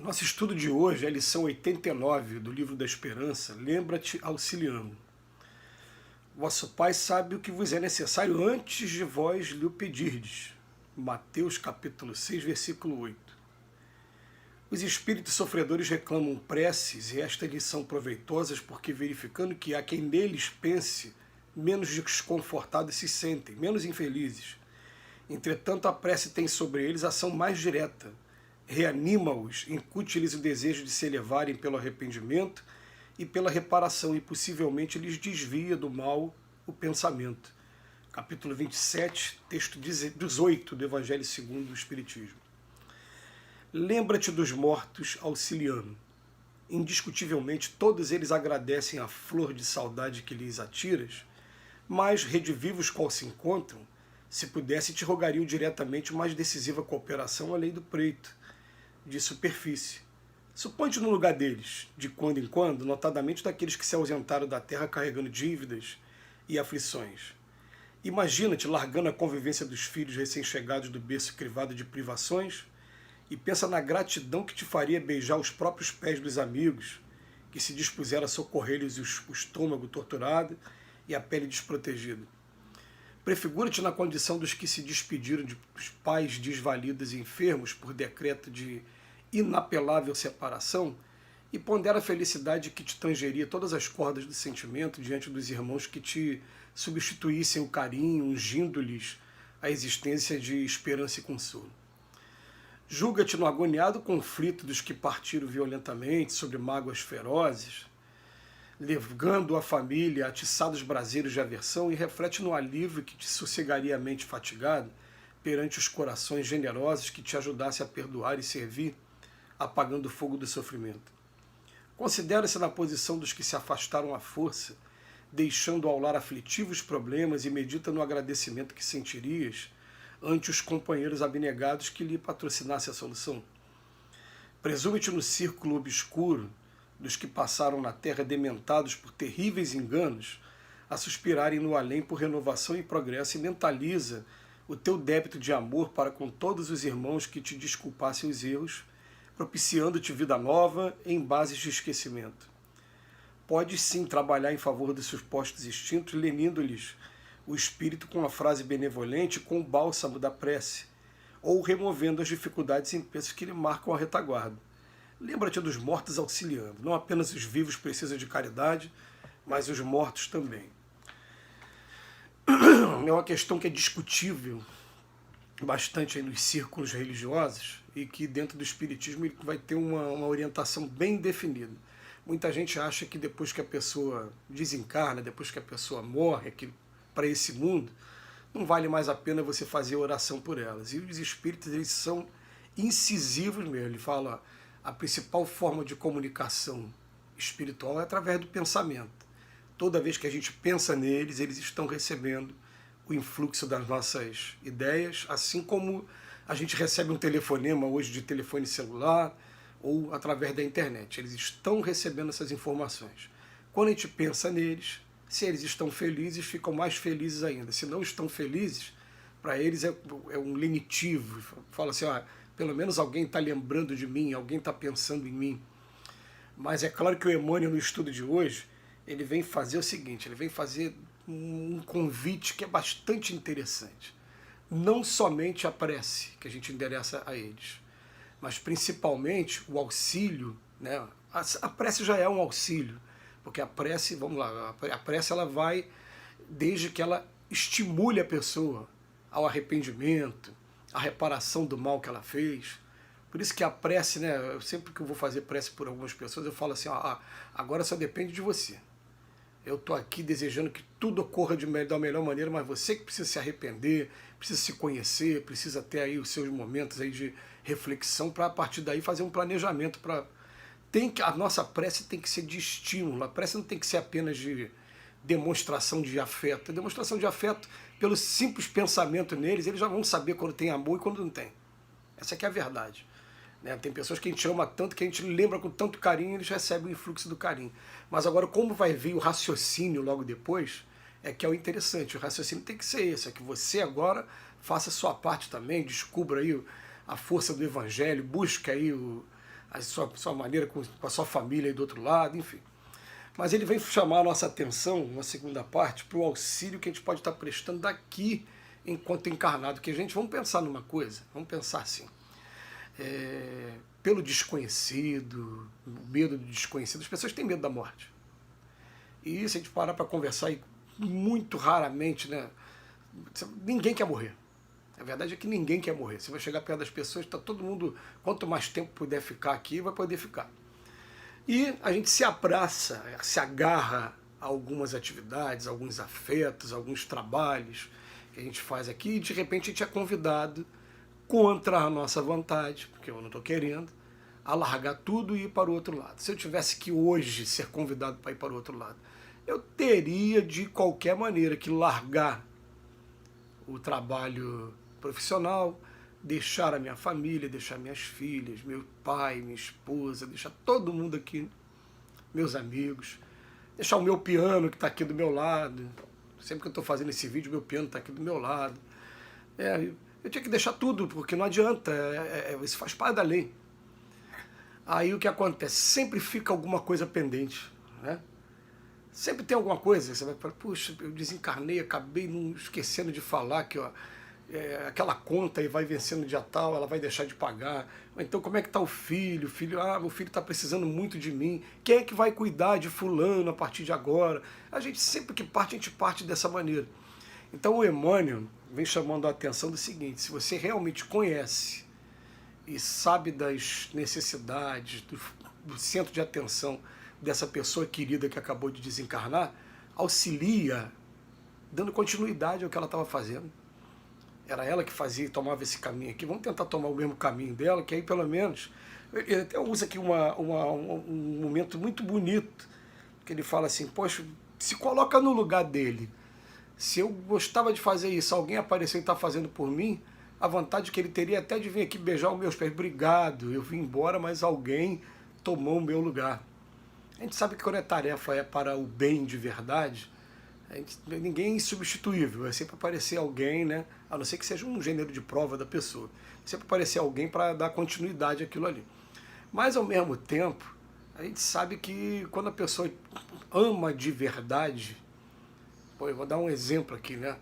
Nosso estudo de hoje é a lição 89 do Livro da Esperança, Lembra-te auxiliando. Vosso Pai sabe o que vos é necessário antes de vós lhe o pedirdes. Mateus capítulo 6, versículo 8. Os espíritos sofredores reclamam preces e estas lhes são proveitosas porque verificando que há quem neles pense, menos desconfortados se sentem, menos infelizes. Entretanto, a prece tem sobre eles ação mais direta, reanima-os, incute-lhes o desejo de se elevarem pelo arrependimento e pela reparação, e possivelmente lhes desvia do mal o pensamento. Capítulo 27, texto 18 do Evangelho segundo o Espiritismo. Lembra-te dos mortos auxiliando. Indiscutivelmente, todos eles agradecem a flor de saudade que lhes atiras, mas, redivivos qual se encontram, se pudesse, te rogariam diretamente mais decisiva cooperação à lei do preito, de superfície. Suponte no lugar deles, de quando em quando, notadamente daqueles que se ausentaram da terra carregando dívidas e aflições. Imagina-te largando a convivência dos filhos recém-chegados do berço crivado de privações e pensa na gratidão que te faria beijar os próprios pés dos amigos que se dispuseram a socorrer-lhes o estômago torturado e a pele desprotegida. Prefigura-te na condição dos que se despediram dos pais desvalidos e enfermos por decreto de inapelável separação e pondera a felicidade que te tangeria todas as cordas do sentimento diante dos irmãos que te substituíssem o carinho, ungindo-lhes a existência de esperança e consolo. Julga-te no agoniado conflito dos que partiram violentamente sobre mágoas ferozes, levando a família a atiçados braseiros de aversão, e reflete no alívio que te sossegaria a mente fatigada perante os corações generosos que te ajudassem a perdoar e servir, apagando o fogo do sofrimento. Considera-se na posição dos que se afastaram à força, deixando ao lar aflitivos problemas, e medita no agradecimento que sentirias ante os companheiros abnegados que lhe patrocinassem a solução. Presume-te no círculo obscuro dos que passaram na terra dementados por terríveis enganos, a suspirarem no além por renovação e progresso, e mentaliza o teu débito de amor para com todos os irmãos que te desculpassem os erros, propiciando-te vida nova em bases de esquecimento. Podes sim trabalhar em favor dos supostos instintos, lenindo-lhes o espírito com a frase benevolente, com o bálsamo da prece, ou removendo as dificuldades e impensos que lhe marcam a retaguarda. Lembra-te dos mortos auxiliando. Não apenas os vivos precisam de caridade, mas os mortos também. É uma questão que é discutível bastante aí nos círculos religiosos e que dentro do Espiritismo vai ter uma orientação bem definida. Muita gente acha que depois que a pessoa desencarna, depois que a pessoa morre para esse mundo, não vale mais a pena você fazer oração por elas. E os espíritos, eles são incisivos mesmo. Ele fala: a principal forma de comunicação espiritual é através do pensamento. Toda vez que a gente pensa neles, eles estão recebendo o influxo das nossas ideias, assim como a gente recebe um telefonema hoje de telefone celular ou através da internet. Eles estão recebendo essas informações. Quando a gente pensa neles, se eles estão felizes, ficam mais felizes ainda. Se não estão felizes, para eles é um lenitivo. Fala assim: pelo menos alguém está lembrando de mim, alguém está pensando em mim. Mas é claro que o Emmanuel, no estudo de hoje, ele vem fazer o seguinte: ele vem fazer um convite que é bastante interessante. Não somente a prece, que a gente endereça a eles, mas principalmente o auxílio, né? A prece já é um auxílio, porque a prece, vamos lá, a prece ela vai desde que ela estimule a pessoa ao arrependimento, a reparação do mal que ela fez. Por isso que a prece, né, sempre que eu vou fazer prece por algumas pessoas, eu falo assim: agora só depende de você. Eu estou aqui desejando que tudo ocorra da melhor maneira, mas você que precisa se arrepender, precisa se conhecer, precisa ter aí os seus momentos aí de reflexão para, a partir daí, fazer um planejamento. A nossa prece tem que ser de estímulo. A prece não tem que ser apenas de demonstração de afeto. A demonstração de afeto, pelo simples pensamento neles, eles já vão saber quando tem amor e quando não tem. Essa aqui é a verdade. Né? Tem pessoas que a gente ama tanto, que a gente lembra com tanto carinho, eles recebem o influxo do carinho. Mas agora, como vai vir o raciocínio logo depois, é que é o interessante. O raciocínio tem que ser esse: é que você agora faça a sua parte também, descubra aí a força do Evangelho, busque aí a sua maneira com a sua família aí do outro lado, enfim. Mas ele vem chamar a nossa atenção, na segunda parte, para o auxílio que a gente pode estar prestando daqui enquanto encarnado. Que a gente, vamos pensar numa coisa, vamos pensar assim, pelo desconhecido, o medo do desconhecido, as pessoas têm medo da morte. E se a gente parar para conversar, e muito raramente, né, ninguém quer morrer. A verdade é que ninguém quer morrer. Você vai chegar perto das pessoas, está todo mundo, quanto mais tempo puder ficar aqui, vai poder ficar. E a gente se abraça, se agarra a algumas atividades, alguns afetos, alguns trabalhos que a gente faz aqui, e de repente a gente é convidado, contra a nossa vontade, porque eu não estou querendo, a largar tudo e ir para o outro lado. Se eu tivesse que hoje ser convidado para ir para o outro lado, eu teria de qualquer maneira que largar o trabalho profissional, deixar a minha família, deixar minhas filhas, meu pai, minha esposa, deixar todo mundo aqui, meus amigos, deixar o meu piano que está aqui do meu lado. Sempre que eu estou fazendo esse vídeo, meu piano está aqui do meu lado. Eu tinha que deixar tudo, porque não adianta, isso faz parte da lei. Aí o que acontece? Sempre fica alguma coisa pendente, né? Sempre tem alguma coisa, você vai falar, puxa, eu desencarnei, acabei não esquecendo de falar que ó, aquela conta aí vai vencendo dia tal, ela vai deixar de pagar. Então como é que está o filho? Meu filho está precisando muito de mim. Quem é que vai cuidar de fulano a partir de agora? A gente sempre que parte, a gente parte dessa maneira. Então o Emmanuel vem chamando a atenção do seguinte: se você realmente conhece e sabe das necessidades, do centro de atenção dessa pessoa querida que acabou de desencarnar, auxilia, dando continuidade ao que ela estava fazendo. Era ela que fazia e tomava esse caminho aqui. Vamos tentar tomar o mesmo caminho dela, que aí pelo menos... Ele até usa aqui um momento muito bonito, que ele fala assim, poxa, se coloca no lugar dele. Se eu gostava de fazer isso, alguém apareceu e está fazendo por mim, a vontade que ele teria até de vir aqui beijar os meus pés. Obrigado, eu vim embora, mas alguém tomou o meu lugar. A gente sabe que quando a tarefa é para o bem de verdade, ninguém é insubstituível, é sempre aparecer alguém, né? A não ser que seja um gênero de prova da pessoa. Sempre aparecer alguém para dar continuidade àquilo ali. Mas, ao mesmo tempo, a gente sabe que quando a pessoa ama de verdade... Pô, eu vou dar um exemplo aqui, né?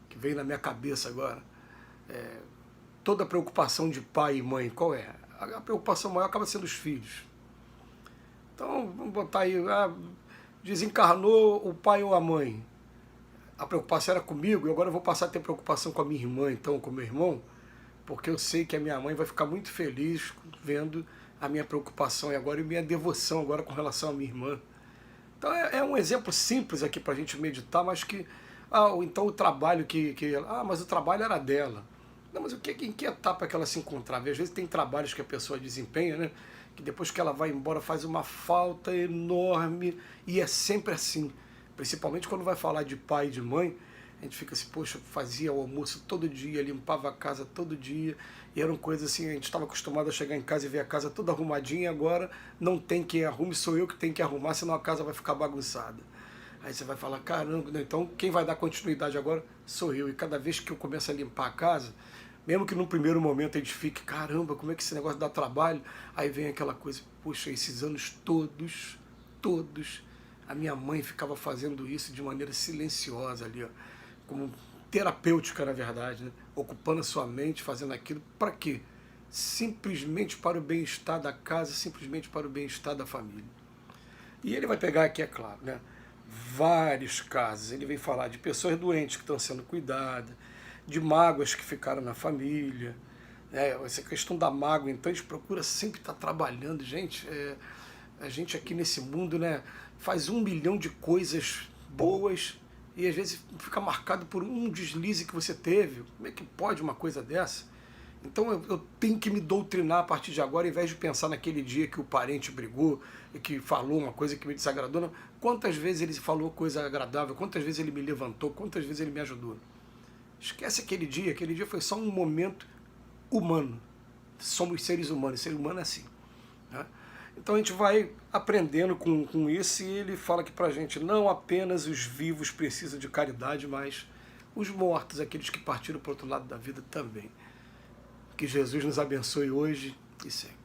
Que veio na minha cabeça agora. Toda preocupação de pai e mãe, qual é? A preocupação maior acaba sendo os filhos. Então, vamos botar aí, desencarnou o pai ou a mãe. A preocupação era comigo, e agora eu vou passar a ter preocupação com a minha irmã, então, com o meu irmão, porque eu sei que a minha mãe vai ficar muito feliz vendo a minha preocupação e agora e minha devoção agora com relação à minha irmã. Então é um exemplo simples aqui para a gente meditar, mas que, então o trabalho mas o trabalho era dela. Não, mas em que etapa que ela se encontrava? E às vezes tem trabalhos que a pessoa desempenha, né? Que depois que ela vai embora faz uma falta enorme, e é sempre assim. Principalmente quando vai falar de pai e de mãe, a gente fica assim, poxa, fazia o almoço todo dia, limpava a casa todo dia, e eram coisas assim, a gente estava acostumado a chegar em casa e ver a casa toda arrumadinha, e agora não tem quem arrume, sou eu que tenho que arrumar, senão a casa vai ficar bagunçada. Aí você vai falar, caramba, então quem vai dar continuidade agora sou eu, e cada vez que eu começo a limpar a casa, mesmo que no primeiro momento a gente fique, caramba, como é que esse negócio dá trabalho, aí vem aquela coisa, poxa, esses anos todos, a minha mãe ficava fazendo isso de maneira silenciosa ali, ó, como terapêutica, na verdade, né? Ocupando a sua mente, fazendo aquilo, para quê? Simplesmente para o bem-estar da casa, simplesmente para o bem-estar da família. E ele vai pegar aqui, é claro, né, vários casos, ele vem falar de pessoas doentes que estão sendo cuidadas, de mágoas que ficaram na família, essa questão da mágoa, então a gente procura sempre estar trabalhando, gente, a gente aqui nesse mundo, né, faz 1 milhão de coisas boas e às vezes fica marcado por um deslize que você teve. Como é que pode uma coisa dessa? Então eu tenho que me doutrinar a partir de agora, ao invés de pensar naquele dia que o parente brigou e que falou uma coisa que me desagradou. Não. Quantas vezes ele falou coisa agradável, quantas vezes ele me levantou, quantas vezes ele me ajudou. Esquece aquele dia foi só um momento humano. Somos seres humanos, ser humano é assim, né? Então a gente vai aprendendo com isso, e ele fala que pra gente não apenas os vivos precisam de caridade, mas os mortos, aqueles que partiram para o outro lado da vida também. Que Jesus nos abençoe hoje e sempre.